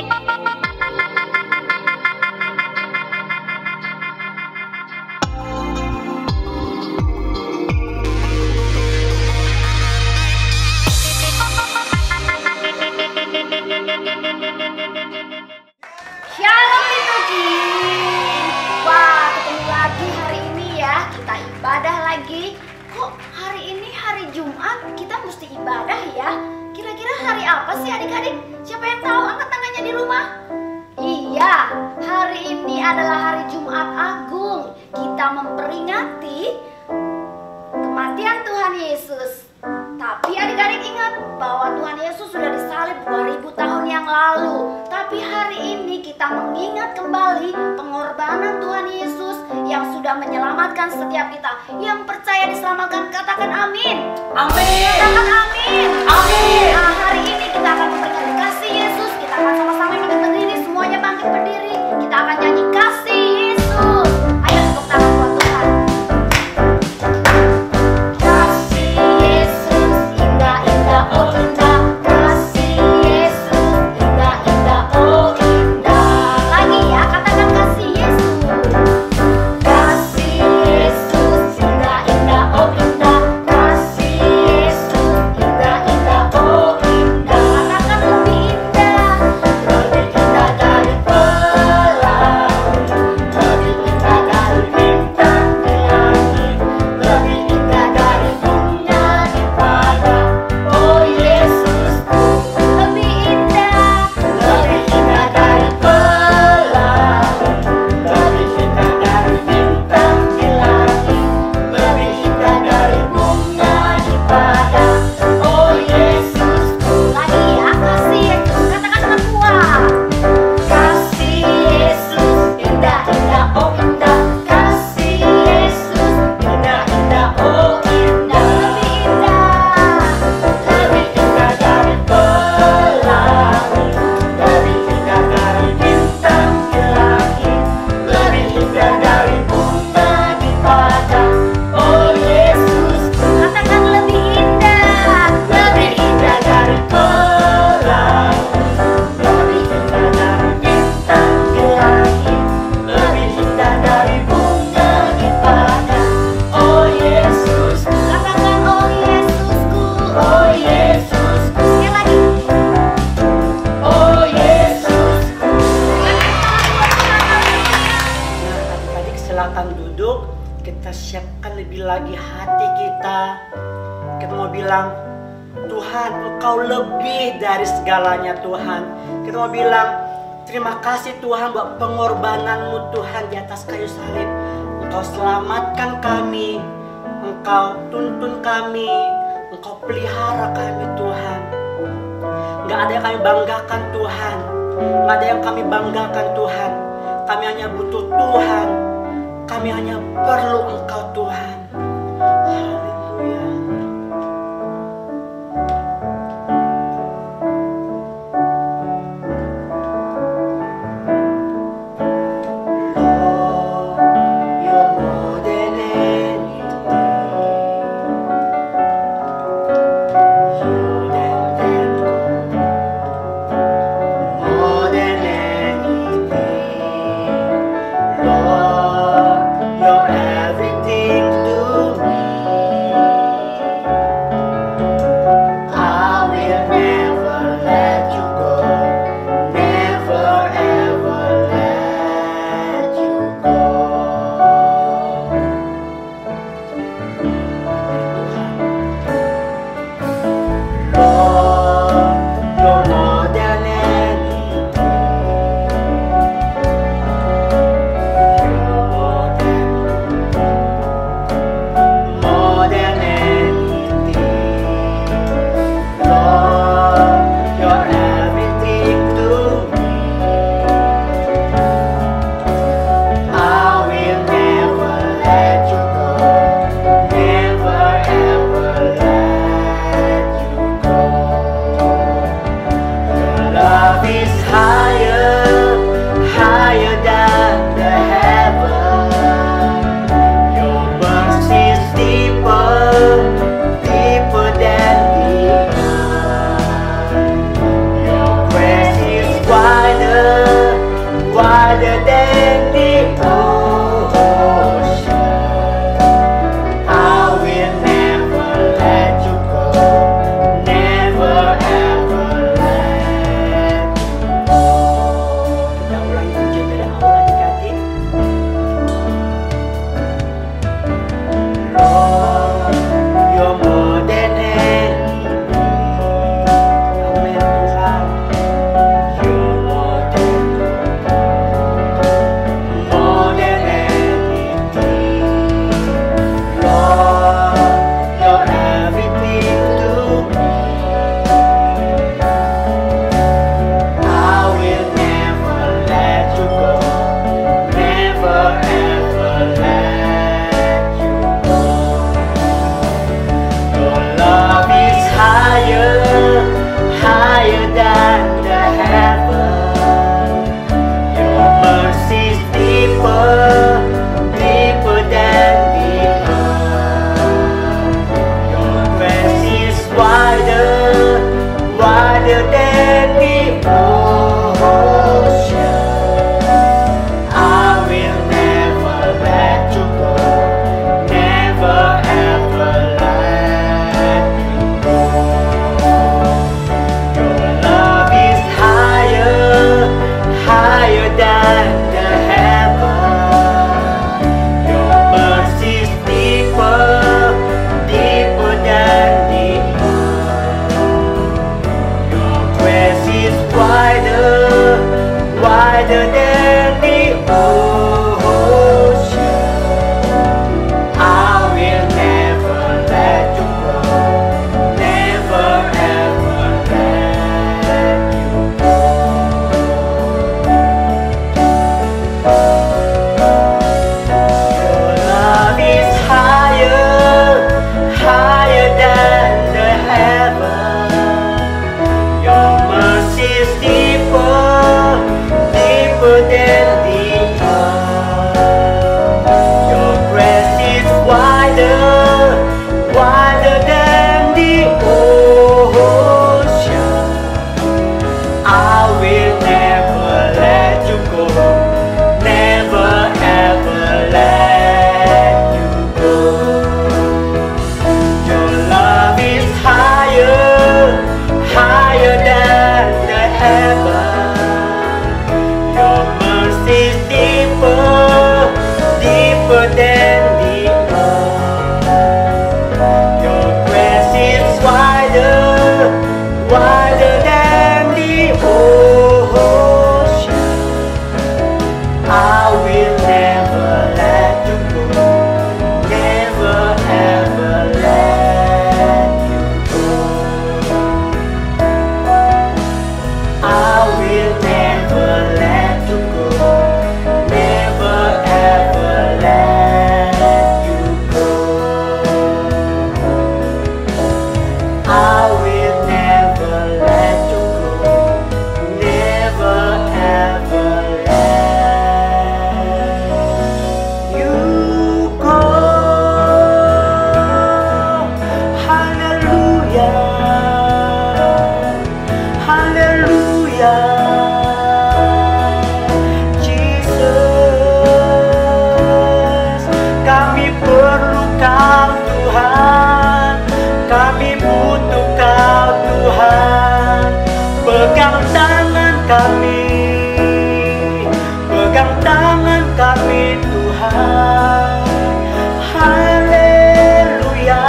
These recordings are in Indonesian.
Shalom Liturgi. Wah, ketemu lagi hari ini ya. Kita ibadah lagi. Kok hari ini hari Jumat kita mesti ibadah ya? Kira-kira hari apa sih adik-adik? Siapa yang tahu? Angkat tangannya di rumah. Iya, hari ini adalah hari Jumat Agung. Kita memperingati kematian Tuhan Yesus. Tapi adik-adik ingat bahwa Tuhan Yesus sudah disalib 2000 tahun yang lalu. Tapi hari ini kita mengingat kembali pengorbanan Tuhan Yesus yang sudah menyelamatkan setiap kita. Yang percaya diselamatkan katakan amin. Amin. Katakan amin. Amin. Nah, hari ini kita akan memperingati kasih Yesus. Kita akan sama-sama bangkit berdiri, semuanya bangkit berdiri. Kita akan nyanyi kasih Yesus. Ayo tepuk tangan buat Tuhan. Kasih Yesus indah-indah, oh indah. Kasih Yesus indah-indah, oh indah. Lagi ya, katakan kasih Yesus. Kasih Yesus indah-indah, oh indah. Kasih Yesus indah-indah, oh indah. Katakan lebih indah. Lebih indah dari pelangi, lebih indah dari bintang di langit, lebih indah dari bunga di padang. Oh Yesusku, lebih indah dari pelangi, lebih indah dari bintang di langit, lebih indah dari bunga di padang. Oh Yesusku, lagi ya, kasih Yesus, katakan dengan kuat. Kasih Yesus indah-indah, oh indah. Kasih Yesus indah-indah, oh indah. Lebih indah dari pelangi, lebih indah dari bintang di langit, lebih indah dari bunga di padang. Oh Yesusku, katakan lebih indah dari pelangi, lebih indah dari bintang di langit, lebih indah dari bunga di padang. Oh Yesusku, katakan oh Yesusku, oh Yesusku. Sekali lagi. Oh Yesusku. Nah, adik-adik silakan duduk. Kita siapkan lebih lagi hati kita. Kita mau bilang, Tuhan, Engkau lebih dari segalanya Tuhan. Kita mau bilang, terima kasih Tuhan buat pengorbananmu Tuhan di atas kayu salib. Engkau selamatkan kami, Engkau tuntun kami, Engkau pelihara kami Tuhan. Gak ada yang kami banggakan Tuhan, gak ada yang kami banggakan Tuhan. Kami hanya butuh Tuhan, kami hanya perlu Engkau Tuhan. Haleluya. Lord, you're more than anything. More than more than anything. Lord, you're everything to kami, pegang tangan kami Tuhan. Haleluya,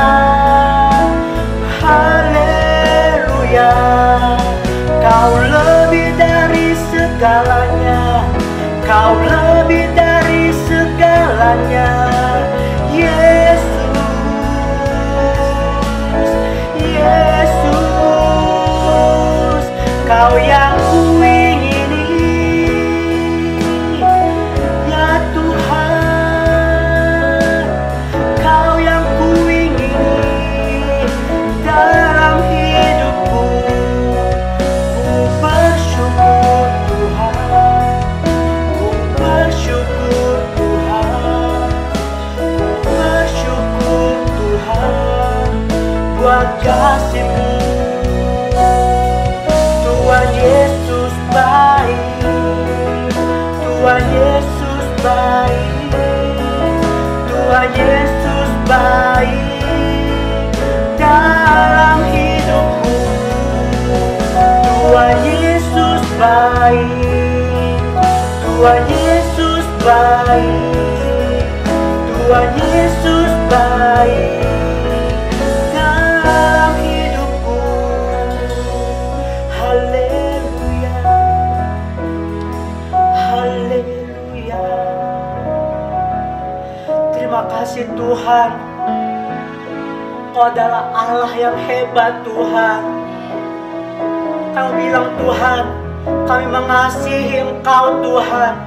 haleluya. Kau lebih dari segalanya, Kau lebih dari segalanya, Yesus, Yesus. Kau yang kuingini, ya Tuhan. Kau yang kuingini dalam hidupku. Ku bersyukur Tuhan, ku bersyukur Tuhan, ku bersyukur Tuhan buat kasih-Mu. Tuhan Yesus baik, Tuhan Yesus baik, Tuhan Yesus baik dalam hidupku. Tuhan Yesus baik, Tuhan Yesus baik, Tuhan Yesus baik dalam hidupku. Haleluya, haleluya. Terima kasih Tuhan, Kau adalah Allah yang hebat Tuhan. Kau bilang Tuhan, kami mengasihi Engkau Tuhan,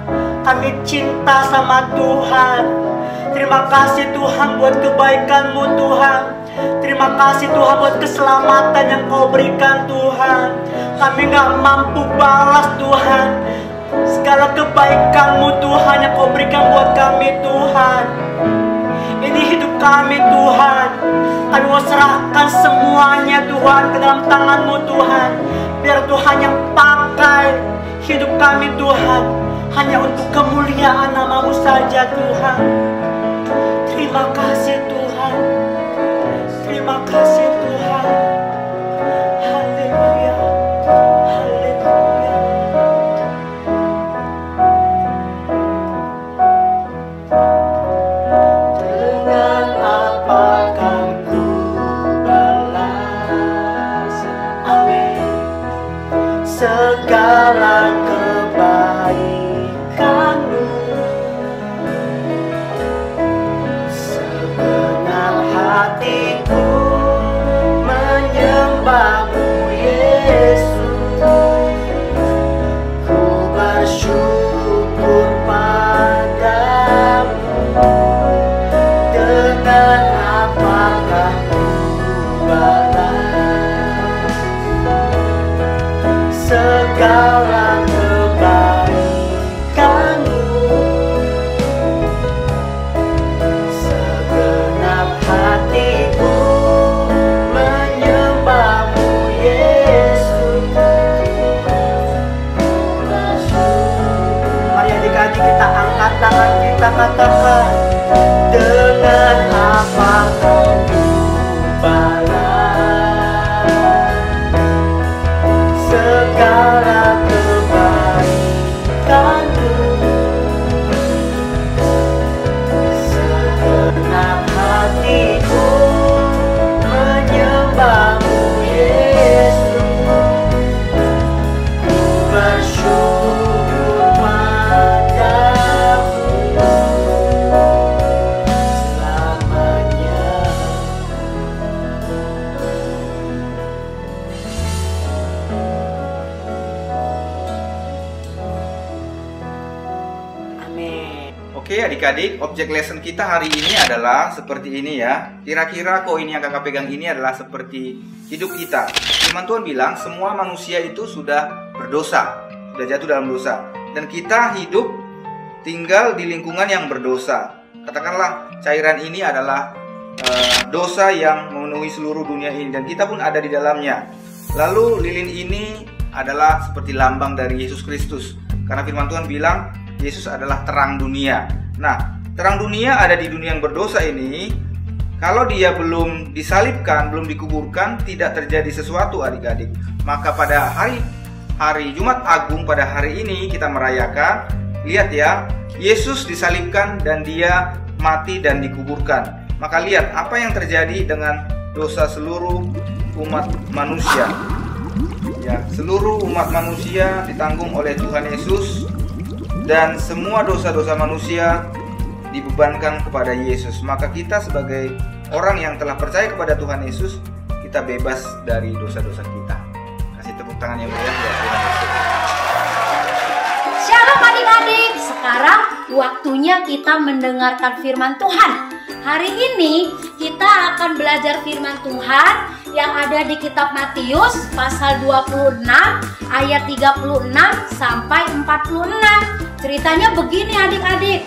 kami cinta sama Tuhan. Terima kasih Tuhan buat kebaikan-Mu Tuhan. Terima kasih Tuhan buat keselamatan yang Kau berikan Tuhan. Kami gak mampu balas Tuhan segala kebaikan-Mu Tuhan yang Kau berikan buat kami Tuhan. Ini hidup kami Tuhan, kami mau serahkan semuanya Tuhan ke dalam tangan-Mu Tuhan. Biar Tuhan yang pakai hidup kami Tuhan, hanya untuk kemuliaan nama-Mu saja Tuhan. Terima kasih Tuhan, terima kasih Tuhan. Haleluya, haleluya. Dengan apa akan ku balas, amin, segala kebaikan-Mu. Segenap hatiku menyembah-Mu Yesus. Ku bersyukur padamu. Dengan apakah ku balas segala kebaikan-Mu. Segenap hatiku menyembah-Mu Yesus. Mari adik-adik kita angkat tangan kita, katakan, dengan apa kau ku balas segala kebaikan-Mu. Segenap hatiku menyembah-Mu Yesus. Ku bersyukur padamu selamanya. Amin. Oke adik-adik, objek lesson kita hari ini adalah seperti ini ya. Kira-kira koin yang kakak pegang ini adalah seperti hidup kita. Firman Tuhan bilang semua manusia itu sudah berdosa, sudah jatuh dalam dosa. Dan kita hidup tinggal di lingkungan yang berdosa. Katakanlah cairan ini adalah dosa yang memenuhi seluruh dunia ini, dan kita pun ada di dalamnya. Lalu lilin ini adalah seperti lambang dari Yesus Kristus, karena firman Tuhan bilang Yesus adalah terang dunia. Nah, terang dunia ada di dunia yang berdosa ini. Kalau dia belum disalibkan, belum dikuburkan, tidak terjadi sesuatu adik-adik. Maka pada hari hari Jumat Agung pada hari ini kita merayakan, lihat ya, Yesus disalibkan dan dia mati dan dikuburkan. Maka lihat apa yang terjadi dengan dosa seluruh umat manusia. Ya, seluruh umat manusia ditanggung oleh Tuhan Yesus dan semua dosa-dosa manusia dibebankan kepada Yesus. Maka kita sebagai orang yang telah percaya kepada Tuhan Yesus, kita bebas dari dosa-dosa kita. Kasih tepuk tangan yang meriah buat Tuhan Yesus. Shalom adik-adik, sekarang waktunya kita mendengarkan firman Tuhan. Hari ini kita akan belajar firman Tuhan yang ada di kitab Matius pasal 26 ayat 36 sampai 46. Ceritanya begini adik-adik.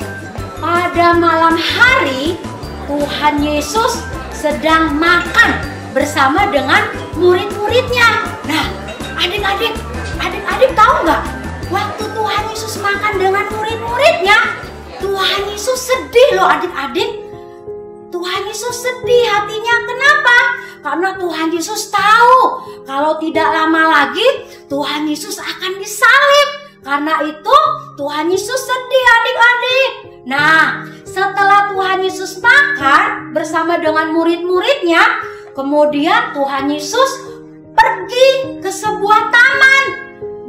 Pada malam hari Tuhan Yesus sedang makan bersama dengan murid-muridnya. Nah, adik-adik tahu nggak? Waktu Tuhan Yesus makan dengan murid-muridnya, Tuhan Yesus sedih loh adik-adik. Tuhan Yesus sedih hatinya. Kenapa? Karena Tuhan Yesus tahu kalau tidak lama lagi Tuhan Yesus akan disalib. Karena itu Tuhan Yesus sedih adik-adik. Nah, setelah Tuhan Yesus makan bersama dengan murid-muridnya, kemudian Tuhan Yesus pergi ke sebuah taman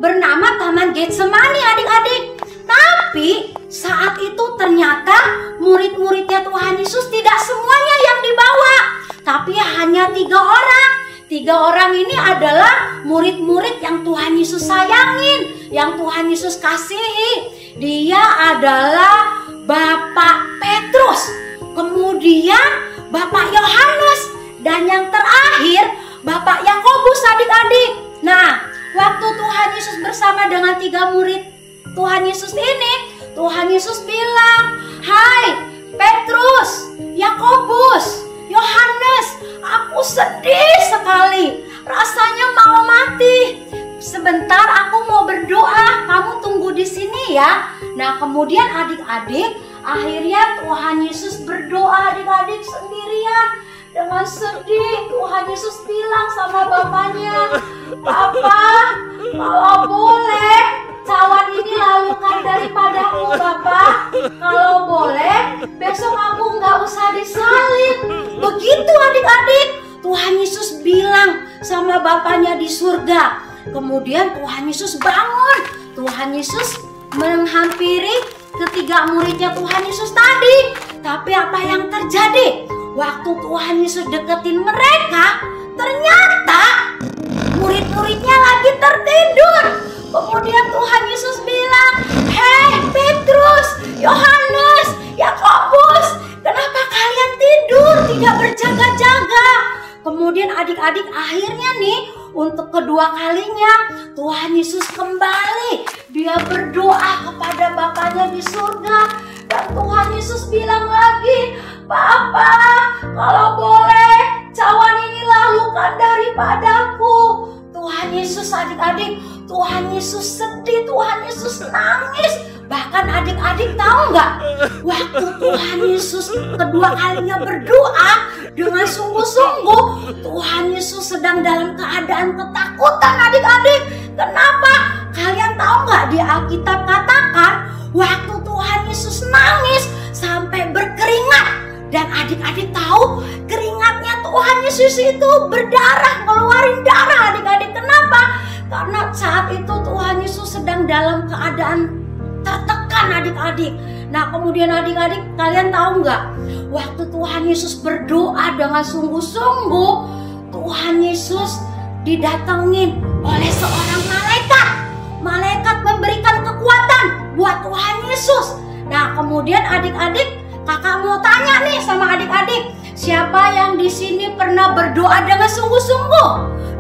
bernama Taman Getsemani adik-adik. Tapi saat itu ternyata murid-muridnya Tuhan Yesus tidak semuanya yang dibawa, tapi hanya 3 orang. 3 orang ini adalah murid-murid yang Tuhan Yesus sayangin, yang Tuhan Yesus kasihi. Dia adalah Bapak Petrus, kemudian Bapak Yohanes, dan yang terakhir Bapak Yakobus adik-adik. Nah, waktu Tuhan Yesus bersama dengan 3 murid Tuhan Yesus ini, Tuhan Yesus bilang, "Hai Petrus, Yakobus, Yohanes, aku sedih sekali, rasanya mau mati. Sebentar aku mau berdoa, kamu tunggu di sini ya." Nah, kemudian adik-adik, akhirnya Tuhan Yesus berdoa adik-adik sendirian. Dengan sedih Tuhan Yesus bilang sama bapaknya, "Papa, kalau boleh cawan ini lalukan daripadaku Bapak. Kalau boleh besok aku nggak usah disalib." Begitu adik-adik, Tuhan Yesus bilang sama bapaknya di surga. Kemudian Tuhan Yesus bangun. Tuhan Yesus menghampiri ketiga muridnya Tuhan Yesus tadi. Tapi apa yang terjadi? Waktu Tuhan Yesus deketin mereka, ternyata murid-muridnya lagi tertidur. Kemudian Tuhan Yesus bilang, "Hei Petrus, Yohanes, Yakobus, kenapa kalian tidur tidak berjaga-jaga?" Kemudian adik-adik, akhirnya nih untuk kedua kalinya Tuhan Yesus kembali. Dia berdoa kepada Bapaknya di surga. Dan Tuhan Yesus bilang lagi, "Papa, kalau boleh cawan ini lalukan daripadaku." Tuhan Yesus adik-adik, Tuhan Yesus sedih, Tuhan Yesus nangis. Bahkan adik-adik tahu nggak? Waktu Tuhan Yesus kedua kalinya berdoa dengan sungguh-sungguh, Tuhan Yesus sedang dalam keadaan ketakutan adik-adik. Kenapa? Kalian tahu nggak, di Alkitab katakan waktu Tuhan Yesus nangis sampai berkeringat. Dan adik-adik tahu keringatnya Tuhan Yesus itu berdarah, ngeluarin darah adik-adik. Kenapa? Karena saat itu Tuhan Yesus sedang dalam keadaan tertekan adik-adik. Nah, kemudian adik-adik, kalian tahu nggak? Waktu Tuhan Yesus berdoa dengan sungguh-sungguh, Tuhan Yesus didatengin oleh seorang malaikat. Malaikat memberikan kekuatan buat Tuhan Yesus. Nah, kemudian adik-adik, kakak mau tanya nih sama adik-adik, siapa yang di sini pernah berdoa dengan sungguh-sungguh?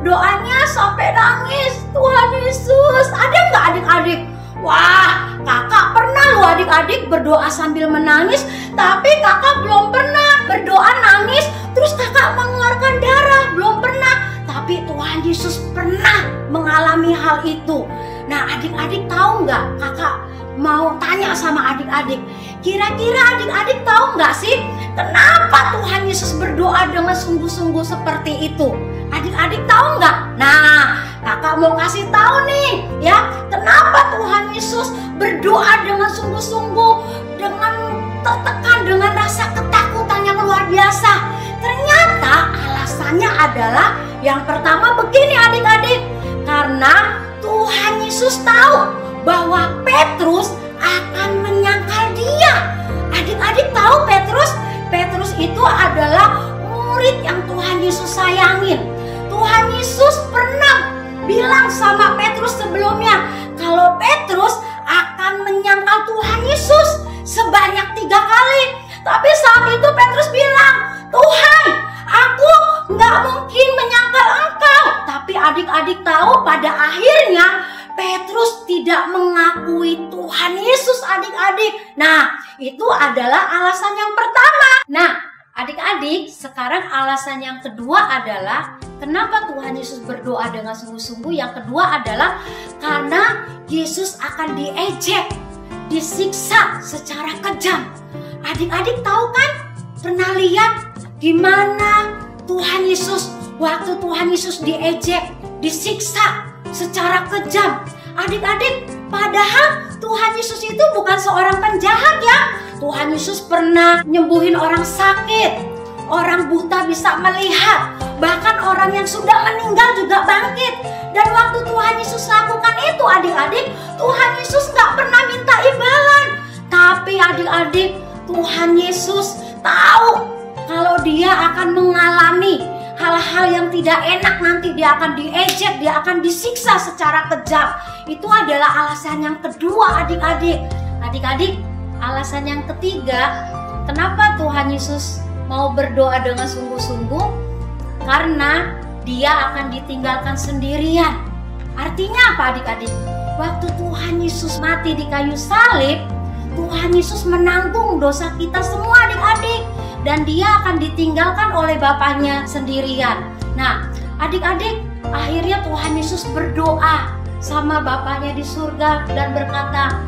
Doanya sampai nangis, "Tuhan Yesus." Ada nggak adik-adik? Wah, kakak pernah loh adik-adik berdoa sambil menangis, tapi kakak belum pernah berdoa nangis terus kakak mengeluarkan darah, belum pernah. Tapi Tuhan Yesus pernah mengalami hal itu. Nah, adik-adik tahu nggak? Kakak mau tanya sama adik-adik, kira-kira adik-adik tahu nggak sih kenapa Tuhan Yesus berdoa dengan sungguh-sungguh seperti itu? Adik-adik tahu nggak? Nah, kakak mau kasih tahu nih ya, kenapa Tuhan Yesus berdoa dengan sungguh-sungguh, dengan tertekan, dengan rasa ketakutan yang luar biasa. Ternyata alasannya adalah yang pertama begini adik-adik, karena Tuhan Yesus tahu bahwa Petrus akan menyangkal dia. Adik-adik tahu Petrus itu adalah murid yang Tuhan Yesus sayangin. Tuhan Yesus pernah bilang sama Petrus sebelumnya kalau Petrus akan menyangkal Tuhan Yesus sebanyak 3 kali. Tapi saat itu Petrus bilang, Tuhan, aku nggak mungkin menyangkal Engkau. Tapi adik-adik tahu pada akhirnya Petrus tidak mengakui Tuhan Yesus adik-adik. Nah, itu adalah alasan yang pertama. Nah, adik-adik, sekarang alasan yang kedua adalah kenapa Tuhan Yesus berdoa dengan sungguh-sungguh. Yang kedua adalah karena Yesus akan diejek, disiksa secara kejam. Adik-adik tahu kan? Pernah lihat gimana Tuhan Yesus waktu Tuhan Yesus diejek, disiksa secara kejam. Adik-adik, padahal Tuhan Yesus itu bukan seorang penjahat ya. Tuhan Yesus pernah nyembuhin orang sakit, orang buta bisa melihat, bahkan orang yang sudah meninggal juga bangkit. Dan waktu Tuhan Yesus lakukan itu adik-adik, Tuhan Yesus gak pernah minta imbalan. Tapi adik-adik, Tuhan Yesus tahu kalau dia akan mengalami hal-hal yang tidak enak, nanti dia akan diejek, dia akan disiksa secara kejam. Itu adalah alasan yang kedua adik-adik. Adik-adik, alasan yang ketiga, kenapa Tuhan Yesus mau berdoa dengan sungguh-sungguh? Karena dia akan ditinggalkan sendirian. Artinya apa adik-adik? Waktu Tuhan Yesus mati di kayu salib, Tuhan Yesus menanggung dosa kita semua adik-adik. Dan dia akan ditinggalkan oleh Bapaknya sendirian. Nah, adik-adik, akhirnya Tuhan Yesus berdoa sama Bapaknya di surga dan berkata,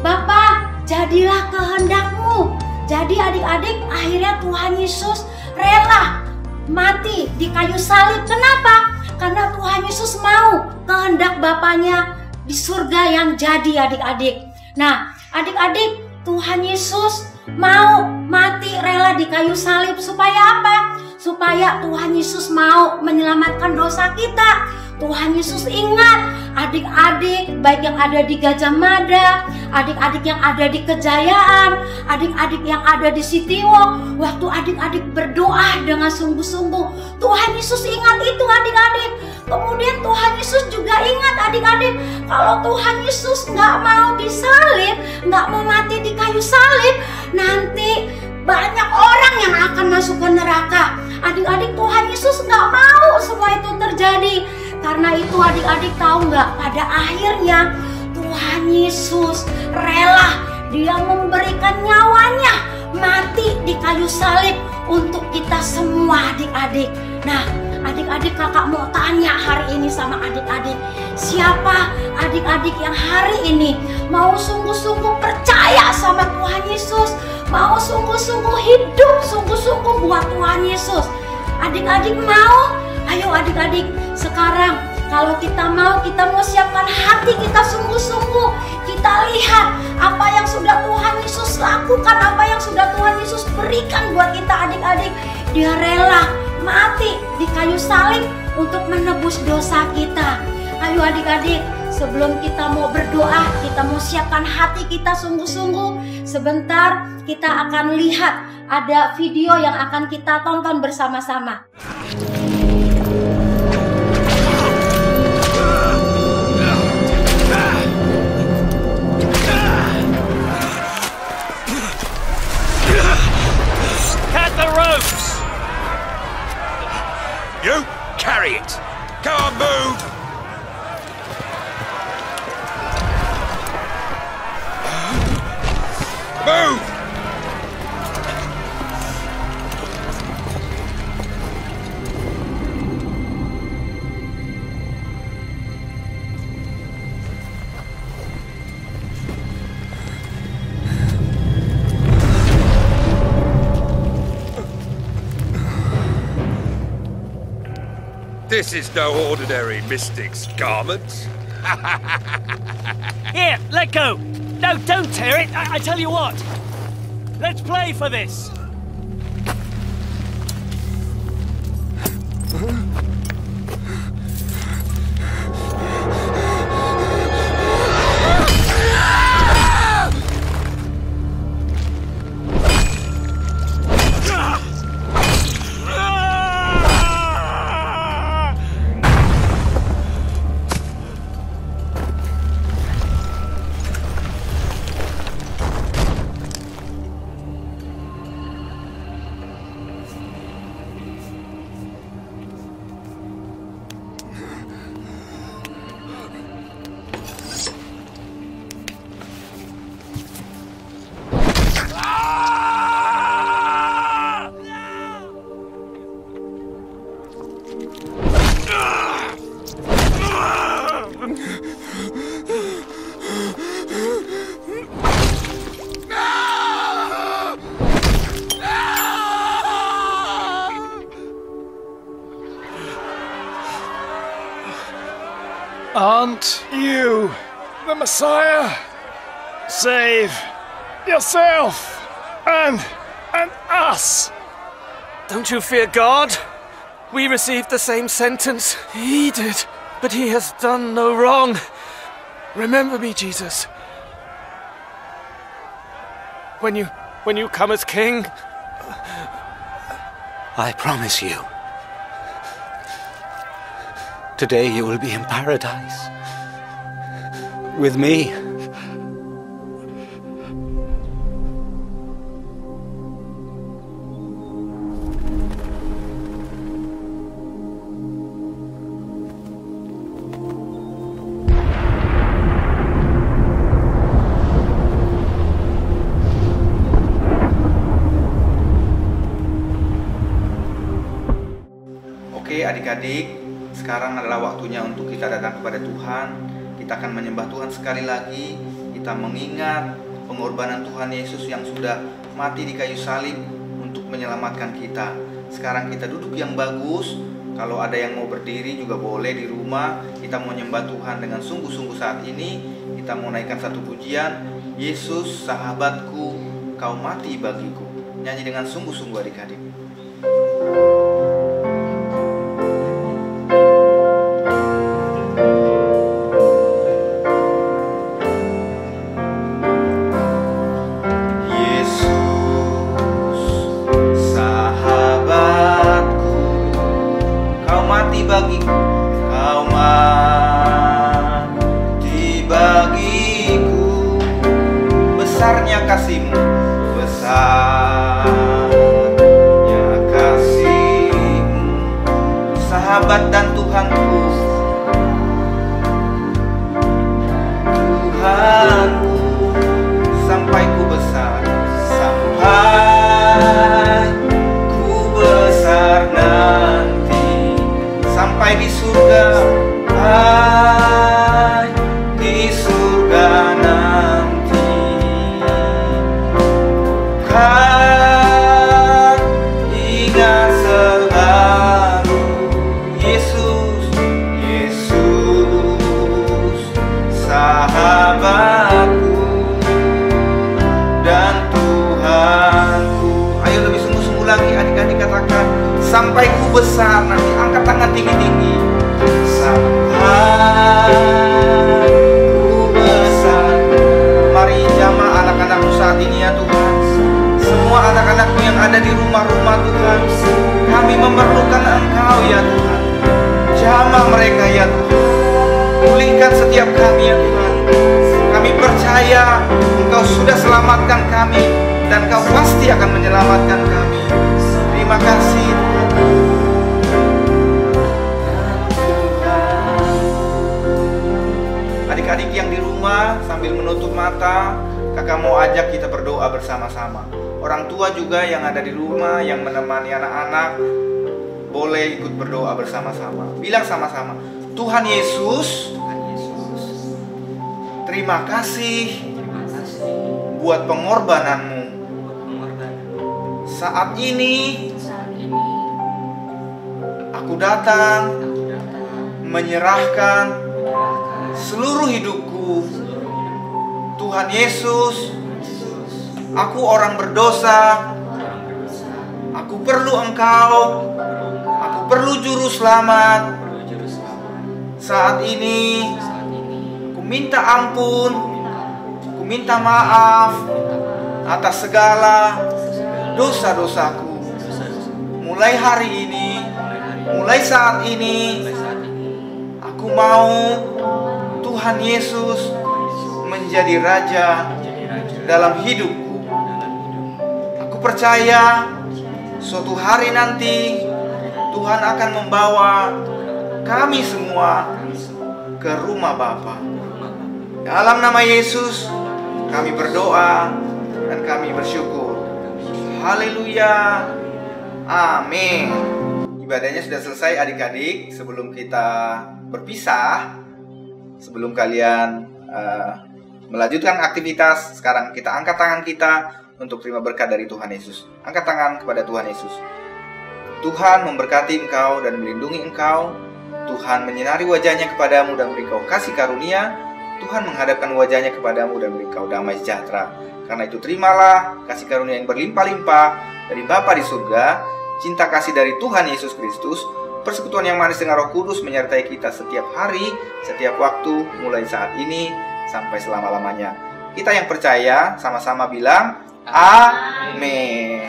Bapa, jadilah kehendak-Mu. Jadi adik-adik, akhirnya Tuhan Yesus rela mati di kayu salib. Kenapa? Karena Tuhan Yesus mau kehendak Bapaknya di surga yang jadi adik-adik. Nah, adik-adik, Tuhan Yesus mau mati rela di kayu salib supaya apa? Supaya Tuhan Yesus mau menyelamatkan dosa kita. Tuhan Yesus ingat adik-adik baik yang ada di Gajah Mada, adik-adik yang ada di Kejayaan, adik-adik yang ada di Sitiwok. Waktu adik-adik berdoa dengan sungguh-sungguh, Tuhan Yesus ingat itu adik-adik. Kemudian Tuhan Yesus juga ingat adik-adik, kalau Tuhan Yesus nggak mau disalib, nggak mau mati di kayu salib, nanti banyak orang yang akan masuk ke neraka. Adik-adik, Tuhan Yesus nggak mau semua itu terjadi. Karena itu adik-adik tahu nggak, pada akhirnya Tuhan Yesus rela, dia memberikan nyawanya mati di kayu salib untuk kita semua adik-adik. Nah, adik-adik, kakak mau tanya hari ini sama adik-adik, siapa adik-adik yang hari ini mau sungguh-sungguh percaya sama Tuhan Yesus, mau sungguh-sungguh hidup sungguh-sungguh buat Tuhan Yesus? Adik-adik mau? Ayo adik-adik, sekarang kalau kita mau siapkan hati kita sungguh-sungguh. Kita lihat apa yang sudah Tuhan Yesus lakukan, apa yang sudah Tuhan Yesus berikan buat kita adik-adik. Dia rela mati di kayu salib untuk menebus dosa kita. Ayo adik-adik, sebelum kita mau berdoa, kita mau siapkan hati kita sungguh-sungguh. Sebentar kita akan lihat ada video yang akan kita tonton bersama-sama. Cut the ropes! You carry it. Go on, move. Move. This is no ordinary mystic's garment. Here, let go. No, don't tear it. I tell you what. Let's play for this. Aren't you the Messiah? Save yourself and us. Don't you fear God? We received the same sentence he did, but he has done no wrong. Remember me, Jesus. When you come as king, I promise you. Today you will be in paradise with me. Oke adik-adik, sekarang adalah waktunya untuk kita datang kepada Tuhan. Kita akan menyembah Tuhan sekali lagi. Kita mengingat pengorbanan Tuhan Yesus yang sudah mati di kayu salib untuk menyelamatkan kita. Sekarang kita duduk yang bagus. Kalau ada yang mau berdiri juga boleh di rumah. Kita mau menyembah Tuhan dengan sungguh-sungguh saat ini. Kita mau naikkan satu pujian. Yesus sahabatku, kau mati bagiku. Nyanyi dengan sungguh-sungguh adik-adik. Bagiku, kau mati bagiku, besarnya kasih-Mu, besarnya kasih-Mu, sahabat dan Tuhanku, Tuhanku, sampai ku besar, sampai ku besar nanti. Sampai di surga, di surga nanti, kan ingat selalu Yesus, Yesus, sahabatku dan Tuhanku. Ayo lebih sungguh-sungguh lagi adik-adik katakan, sampai ku besar nanti, angkat tangan tinggi-tinggi. Sampai ku besar. Mari jamah anak-anakmu saat ini ya Tuhan. Semua anak-anakmu yang ada di rumah-rumah Tuhan, kami memerlukan Engkau ya Tuhan. Jamah mereka ya Tuhan. Pulihkan setiap kami ya Tuhan. Kami percaya Engkau sudah selamatkan kami, dan Kau pasti akan menyelamatkan kami. Terima kasih Tuhan. Adik-adik yang di rumah sambil menutup mata, kakak mau ajak kita berdoa bersama-sama. Orang tua juga yang ada di rumah yang menemani anak-anak boleh ikut berdoa bersama-sama. Bilang sama-sama, Tuhan Yesus, terima kasih buat pengorbanan-Mu. Saat ini aku datang menyerahkan seluruh hidupku. Tuhan Yesus, aku orang berdosa, aku perlu Engkau, aku perlu juru selamat. Saat ini, ku minta ampun, ku minta maaf atas segala dosa-dosaku. Mulai hari ini, mulai saat ini, aku mau Tuhan Yesus menjadi Raja dalam hidupku. Aku percaya suatu hari nanti Tuhan akan membawa kami semua ke rumah Bapa. Dalam nama Yesus kami berdoa dan kami bersyukur. Haleluya. Amin. Ibadahnya sudah selesai adik-adik. Sebelum kita berpisah, sebelum kalian melanjutkan aktivitas, sekarang kita angkat tangan kita untuk terima berkat dari Tuhan Yesus. Angkat tangan kepada Tuhan Yesus. Tuhan memberkati engkau dan melindungi engkau. Tuhan menyinari wajahnya kepadamu dan beri kau kasih karunia. Tuhan menghadapkan wajahnya kepadamu dan beri kau damai sejahtera. Karena itu terimalah kasih karunia yang berlimpah-limpah dari Bapa di surga, cinta kasih dari Tuhan Yesus Kristus, persekutuan yang manis dengan Roh Kudus menyertai kita setiap hari, setiap waktu, mulai saat ini sampai selama-lamanya. Kita yang percaya sama-sama bilang amin.